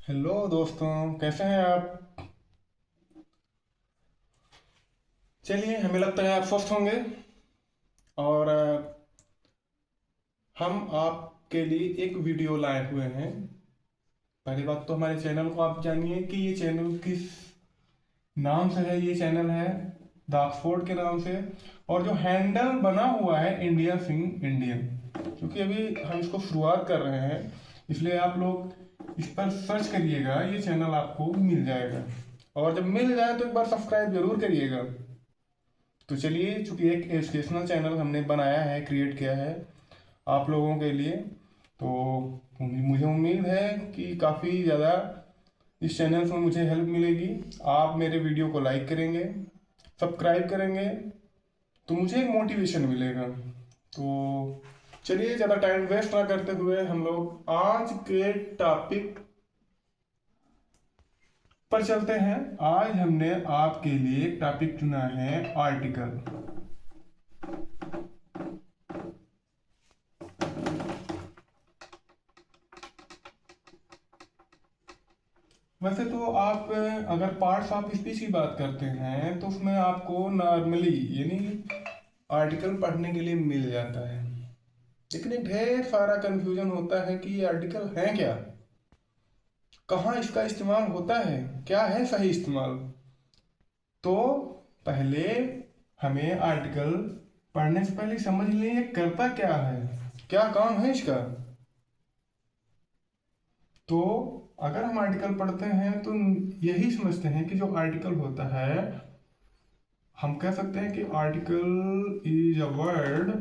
Hello दोस्तों, कैसे हैं आप। चलिए, हमें लगता है आप स्वस्थ होंगे। और हम आपके लिए एक वीडियो लाए हुए हैं। पहली बात तो हमारे चैनल को आप जानिए कि ये चैनल किस नाम से है। ये चैनल है द ऑक्सफोर्ड के नाम से। और जो हैंडल बना हुआ है इंडिया सिंह इंडियन, क्योंकि अभी हम इसको शुरुआत कर रहे हैं, इसलिए आप लोग इस पर सर्च करिएगा, ये चैनल आपको मिल जाएगा। और जब मिल जाए तो एक बार सब्सक्राइब जरूर करिएगा। तो चलिए, चूंकि एक एजुकेशनल चैनल हमने बनाया है, क्रिएट किया है आप लोगों के लिए, तो मुझे उम्मीद है कि काफ़ी ज़्यादा इस चैनल से मुझे हेल्प मिलेगी। आप मेरे वीडियो को लाइक करेंगे, सब्सक्राइब करेंगे, तो मुझे एक मोटिवेशन मिलेगा। तो चलिए, ज़्यादा टाइम वेस्ट ना करते हुए हम लोग आज के टॉपिक पर चलते हैं। आज हमने आपके लिए एक टॉपिक चुना है, आर्टिकल। वैसे तो आप अगर पार्ट्स ऑफ स्पीच की बात करते हैं तो उसमें आपको नॉर्मली यानी आर्टिकल पढ़ने के लिए मिल जाता है, लेकिन एक ढेर सारा कंफ्यूजन होता है कि ये आर्टिकल है क्या, कहाँ इसका इस्तेमाल होता है, क्या है सही इस्तेमाल। तो पहले हमें आर्टिकल पढ़ने से पहले समझ लें ये करता क्या है, क्या काम है इसका। तो अगर हम आर्टिकल पढ़ते हैं तो यही समझते हैं कि जो आर्टिकल होता है, हम कह सकते हैं कि article is a word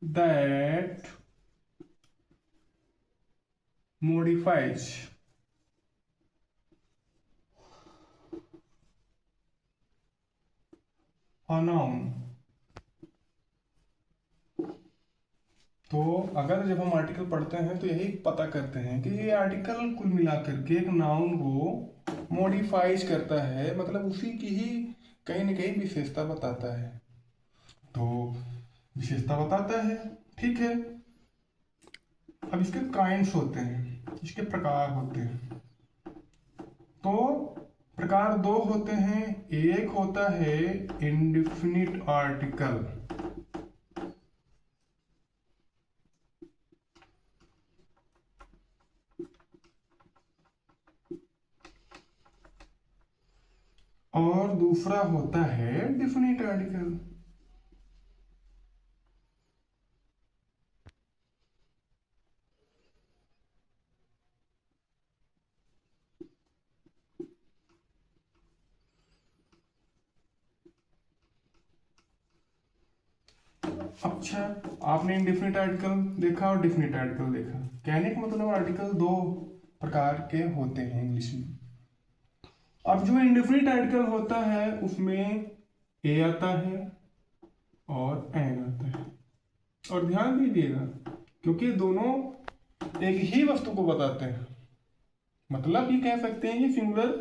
that modifies a noun। तो अगर जब हम आर्टिकल पढ़ते हैं तो यही पता करते हैं कि ये आर्टिकल कुल मिलाकर के एक नाउन को मॉडिफाइज करता है, मतलब उसी की ही कहीं ना कहीं विशेषता बताता है। तो विशेषता बताता है, ठीक है। अब इसके काइंड्स होते हैं, इसके प्रकार होते हैं। तो प्रकार दो होते हैं। एक होता है इंडिफिनिट आर्टिकल, और दूसरा होता है डिफिनिट आर्टिकल। अच्छा, आपने इंडिफिनिट आर्टिकल देखा और डिफिनिट आर्टिकल देखा। कहने का मतलब आर्टिकल दो प्रकार के होते हैं इंग्लिश में। अब जो इंडिफिनिट आर्टिकल होता है उसमें ए आता है और एन आता है। और ध्यान दीजिएगा, क्योंकि दोनों एक ही वस्तु को बताते हैं, मतलब ये कह सकते हैं कि सिंगुलर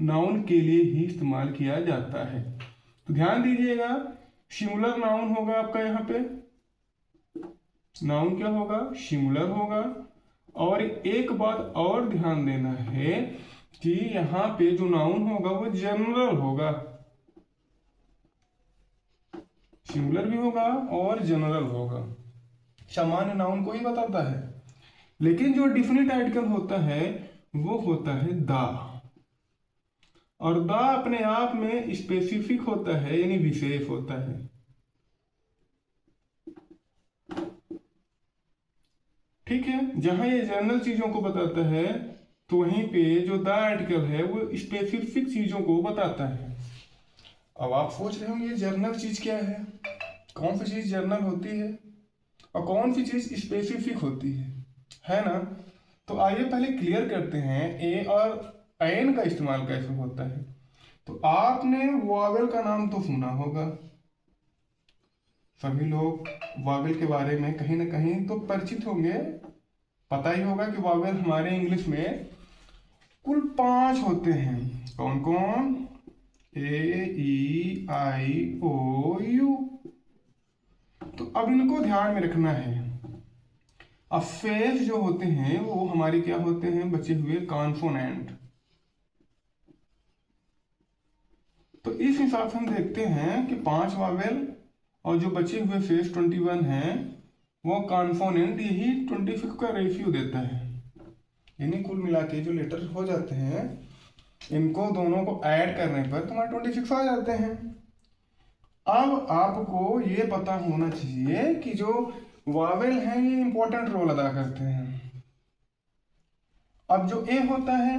नाउन के लिए ही इस्तेमाल किया जाता है। तो ध्यान दीजिएगा, सिंगुलर नाउन होगा आपका यहाँ पे, नाउन क्या होगा, सिंगुलर होगा। और एक बात और ध्यान देना है कि यहाँ पे जो नाउन होगा वो जनरल होगा, सिंगुलर भी होगा और जनरल होगा, सामान्य नाउन को ही बताता है। लेकिन जो डिफिनिट आर्टिकल होता है वो होता है द। और द अपने आप में स्पेसिफिक होता है, यानी विशेष होता है। ठीक है, जहां ये जनरल चीजों को बताता है तो वहीं पे जो द आर्टिकल है वो स्पेसिफिक चीजों को बताता है। अब आप सोच रहे होंगे ये जर्नल चीज क्या है, कौन सी चीज जर्नल होती है और कौन सी चीज स्पेसिफिक होती है ना। तो आइए पहले क्लियर करते हैं ए और एन का इस्तेमाल कैसे होता है। तो आपने वॉवेल का नाम तो सुना होगा, सभी लोग वॉवेल के बारे में कहीं ना कहीं तो परिचित होंगे। पता ही होगा कि वॉवेल हमारे इंग्लिश में कुल 5 होते हैं। कौन कौन, ए ई आई ओ यू। तो अब इनको ध्यान में रखना है। अब फेस जो होते हैं वो हमारे क्या होते हैं, बचे हुए कॉन्सोनेंट। तो इस हिसाब से हम देखते हैं कि 5 वावेल और जो बचे हुए फेस 21 हैं वो कॉन्सोनेंट, यही 26 का रेशियो देता है। यानी कुल मिला के जो लेटर हो जाते हैं इनको दोनों को ऐड करने पर तुम्हारे 26 आ जाते हैं। अब आपको ये पता होना चाहिए कि जो वावेल हैं ये इंपॉर्टेंट रोल अदा करते हैं। अब जो ए होता है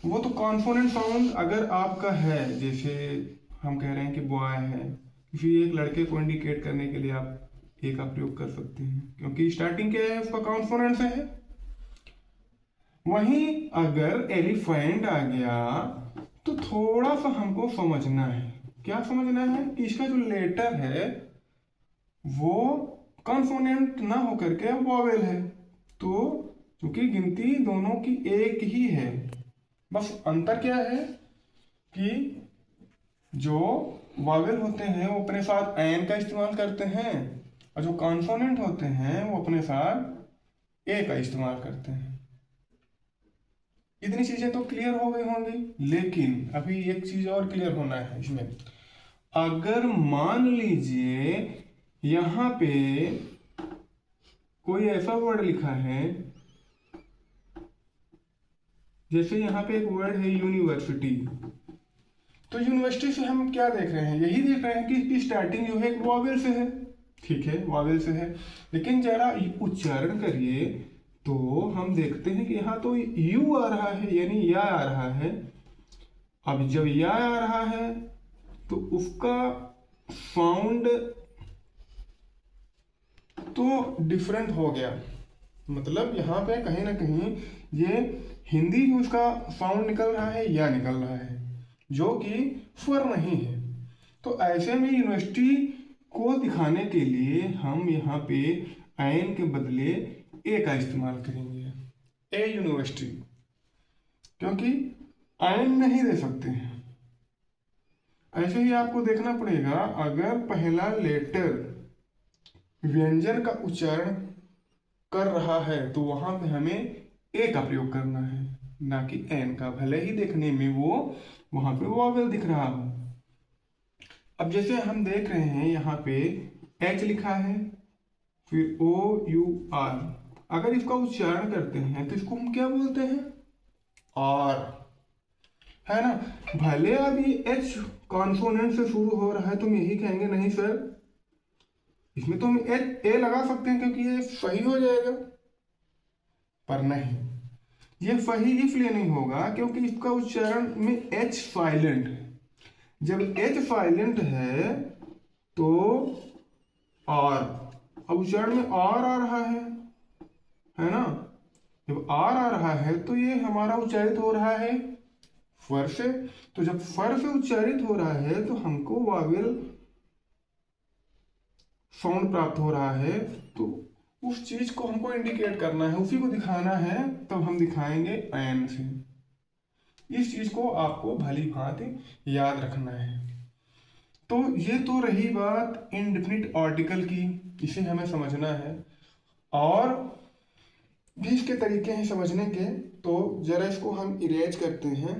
वो तो कॉन्सोनेंट साउंड अगर आपका है, जैसे हम कह रहे हैं कि बॉय है, किसी एक लड़के को इंडिकेट करने के लिए आप ए का प्रयोग कर सकते हैं, क्योंकि स्टार्टिंग क्या है उसका कॉन्सोनेंट से है। वहीं अगर एलिफेंट आ गया तो थोड़ा सा हमको समझना है। क्या समझना है कि इसका जो लेटर है वो कॉन्सोनेंट ना होकर के वॉवेल है। तो क्योंकि गिनती दोनों की एक ही है, बस अंतर क्या है कि जो वॉवेल होते हैं वो अपने साथ एन का इस्तेमाल करते हैं और जो कॉन्सोनेंट होते हैं वो अपने साथ ए का इस्तेमाल करते हैं। इतनी चीजें तो क्लियर हो गई होंगी, लेकिन अभी एक चीज और क्लियर होना है इसमें। अगर मान लीजिए यहां पे कोई ऐसा वर्ड लिखा है, जैसे यहां पे एक वर्ड है यूनिवर्सिटी, तो यूनिवर्सिटी से हम क्या देख रहे हैं, यही देख रहे हैं कि इसकी स्टार्टिंग जो है एक वॉवेल से है। ठीक है, वॉवेल से है, लेकिन जरा उच्चारण करिए तो हम देखते हैं कि यहाँ तो यू आ रहा है, यानी या आ रहा है। अब जब या आ रहा है तो उसका साउंड तो डिफरेंट हो गया, मतलब यहाँ पे कहीं ना कहीं ये हिंदी में उसका साउंड निकल रहा है या निकल रहा है, जो कि स्वर नहीं है। तो ऐसे में यूनिवर्सिटी को दिखाने के लिए हम यहाँ पे आयन के बदले ए का इस्तेमाल करेंगे, ए यूनिवर्सिटी, क्योंकि आयन नहीं दे सकते हैं। ऐसे ही आपको देखना पड़ेगा, अगर पहला लेटर व्यंजन का उच्चारण कर रहा है तो वहां पे हमें ए का प्रयोग करना है, ना कि एन का, भले ही देखने में वो वहां पे वॉवेल दिख रहा हो। अब जैसे हम देख रहे हैं यहाँ पे एच लिखा है, फिर ओ यू आर, अगर इसका उच्चारण करते हैं तो इसको हम क्या बोलते हैं, आर, है ना। भले अभी एच कॉन्सोनेंट से शुरू हो रहा है, तुम यही कहेंगे नहीं सर इसमें तो हम ए लगा सकते हैं क्योंकि ये सही हो जाएगा, पर नहीं, ये सही इसलिए नहीं होगा क्योंकि इसका उच्चारण में एच साइलेंट है। जब एच साइलेंट है तो आर, अब उच्चारण में आर आ रहा है ना। जब आर आ रहा है तो ये हमारा उच्चारित हो रहा है स्वर से, तो जब स्वर से उच्चारित हो रहा है तो हमको वावेल साउंड प्राप्त हो रहा है, तो उस चीज को हमको इंडिकेट करना है, उसी को दिखाना है, तब हम दिखाएंगे एन से। इस चीज को आपको भली भांति याद रखना है। तो ये तो रही बात इंडेफिनिट आर्टिकल की, इसे हमें समझना है, और भी इसके तरीके हैं समझने के। तो जरा इसको हम इरेज करते हैं।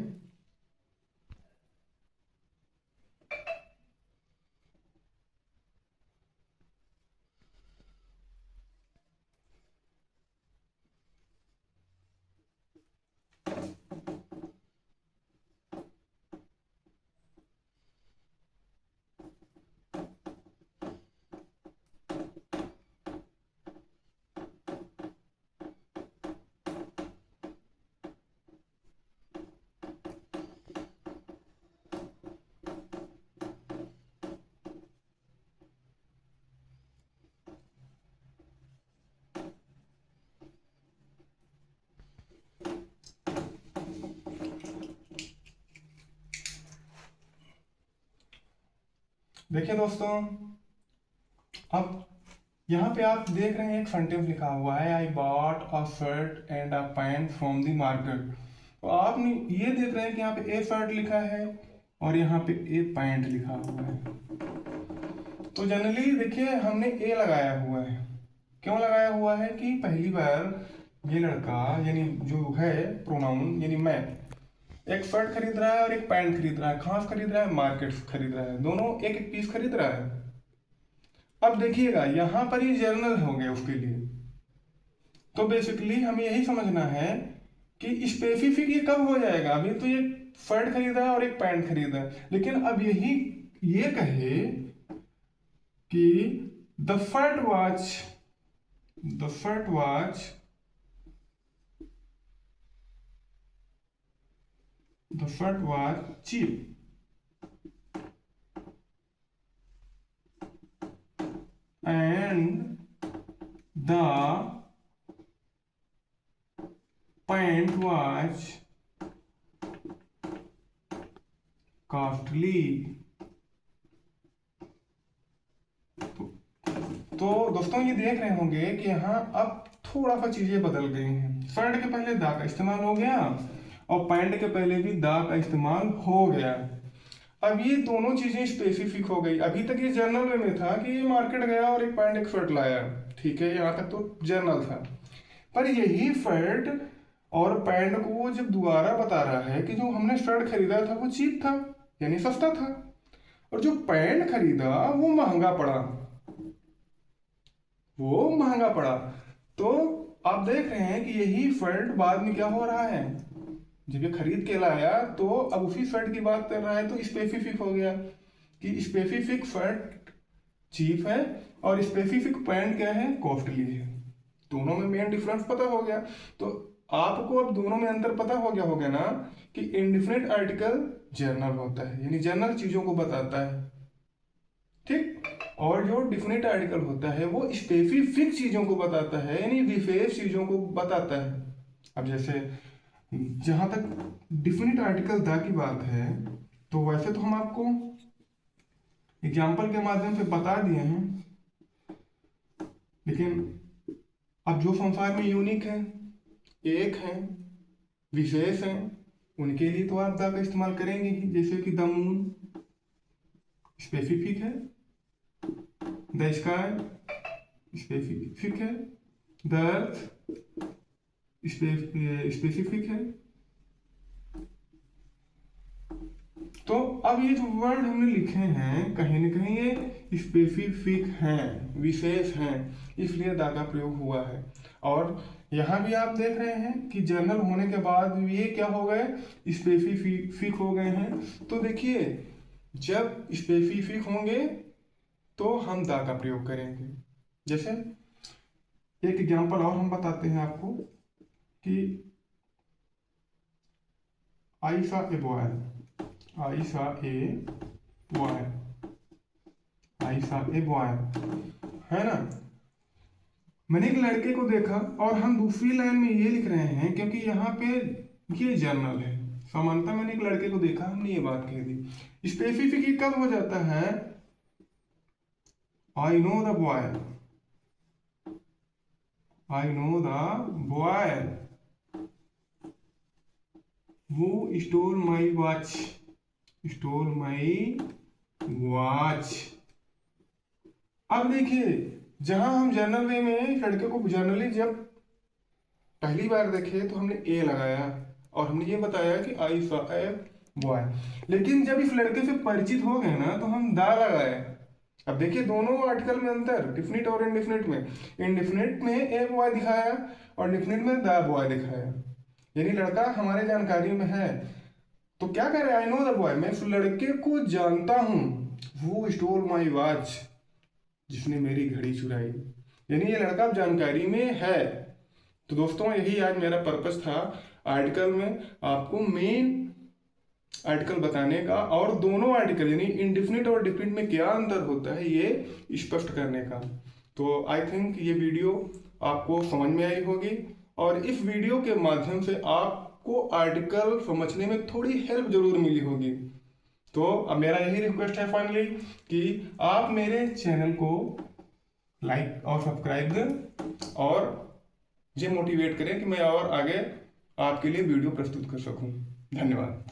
देखिए दोस्तों, अब यहाँ पे आप देख रहे हैं एक सेंटेंस लिखा हुआ है, I bought a shirt and a pant from the market. तो आपने ये देख रहे हैं कि यहाँ पे ए शर्ट लिखा है और यहाँ पे ए पैंट लिखा हुआ है। तो जनरली देखिए हमने ए लगाया हुआ है, क्यों लगाया हुआ है कि पहली बार ये लड़का यानी जो है प्रोनाउन यानी मैं एक शर्ट खरीद रहा है और एक पैंट खरीद रहा है। कहाँ से खरीद रहा है? मार्केट से खरीद रहा है, दोनों एक एक पीस खरीद रहा है। अब देखिएगा यहाँ पर ये जर्नल हो गया उसके लिए। तो बेसिकली हमें यही समझना है कि स्पेसिफिक ये कब हो जाएगा। अभी तो ये शर्ट खरीदा है और एक पैंट खरीदा है, लेकिन अब यही ये कहे कि the shirt was cheap and the pant was costly। तो दोस्तों ये देख रहे होंगे कि यहाँ अब थोड़ा सा चीजें बदल गई हैं। शर्ट के पहले दा का इस्तेमाल हो गया और पैंट के पहले भी दा का इस्तेमाल हो गया। अब ये दोनों चीजें स्पेसिफिक हो गई। अभी तक ये जर्नल में था कि ये मार्केट गया और एक पैंट एक शर्ट लाया, ठीक है, यहाँ तक तो जर्नल था। पर यही शर्ट और पैंट को जब दोबारा बता रहा है कि जो हमने शर्ट खरीदा था वो चीप था यानी सस्ता था, और जो पैंट खरीदा वो महंगा पड़ा। तो आप देख रहे हैं कि यही शर्ट बाद में क्या हो रहा है, जब ये खरीद के लाया तो अब उसी शर्ट की बात कर रहा है, तो स्पेसिफिक हो गया कि स्पेसिफिक शर्ट चीप है और स्पेसिफिक पैंट क्या है, कॉस्टली है। दोनों में मेन डिफरेंस पता हो गया। तो आपको अब दोनों में अंतर पता हो गया ना कि इंडिफिनिट आर्टिकल जर्नल होता है यानी जर्नल चीजों को बताता है, ठीक, और जो डिफिनिट आर्टिकल होता है वो स्पेसिफिक चीजों को बताता है यानी विशेष चीजों को बताता है। अब जैसे जहां तक डिफिनिट आर्टिकल द की बात है तो वैसे तो हम आपको एग्जाम्पल के माध्यम से बता दिए हैं, लेकिन अब जो संसार में यूनिक है, एक है, विशेष है, उनके लिए तो आप द का इस्तेमाल करेंगे ही। जैसे कि द मून स्पेसिफिक है, द स्काई स्पेसिफिक है, द अर्थ स्पेसिफिक है। तो अब ये जो वर्ड हमने लिखे हैं कहीं ना कहीं ये स्पेसिफिक हैं, विशेष हैं, इसलिए दा का प्रयोग हुआ है। और यहाँ भी आप देख रहे हैं कि जर्नल होने के बाद ये क्या हो गए, स्पेसिफिक हो गए हैं। तो देखिए जब स्पेसिफिक होंगे तो हम दा का प्रयोग करेंगे। जैसे एक एग्जांपल और हम बताते हैं आपको कि आई सा ए बॉय है ना। मैंने एक लड़के को देखा और हम दूसरी लाइन में ये लिख रहे हैं क्योंकि यहाँ पे ये जर्नल है। समानता मैंने एक लड़के को देखा, हमने ये बात कह दी। स्पेसिफिक कब हो जाता है, I know the boy who stole my watch। अब देखिए जहां हम जनरल वे में लड़के को जनरली जब पहली बार देखे तो हमने ए लगाया और हमने ये बताया कि आई सॉ ए बॉय, लेकिन जब इस लड़के से परिचित हो गए ना तो हम दा लगाए। अब देखिए दोनों आर्टिकल में अंतर, डिफिनिट और इंडिफिनिट में। इंडिफिनिट में ए बॉय दिखाया और डिफिनिट में द बॉय दिखाया, यानी लड़का हमारे जानकारी में है। तो क्या कह रहे हैं, आई नो द बॉय, मैं इस लड़के को जानता हूं, वो स्टोल माई वॉच, जिसने मेरी घड़ी चुराई, यानी ये लड़का अब जानकारी में है। तो दोस्तों यही आज मेरा पर्पस था आर्टिकल में आपको मेन आर्टिकल बताने का और दोनों आर्टिकल यानी इंडिफिनिट और डिफिनिट में क्या अंतर होता है ये स्पष्ट करने का। तो आई थिंक ये वीडियो आपको समझ में आई होगी और इस वीडियो के माध्यम से आपको आर्टिकल समझने में थोड़ी हेल्प जरूर मिली होगी। तो अब मेरा यही रिक्वेस्ट है फाइनली कि आप मेरे चैनल को लाइक और सब्सक्राइब दें और मुझे मोटिवेट करें कि मैं और आगे आपके लिए वीडियो प्रस्तुत कर सकूं। धन्यवाद।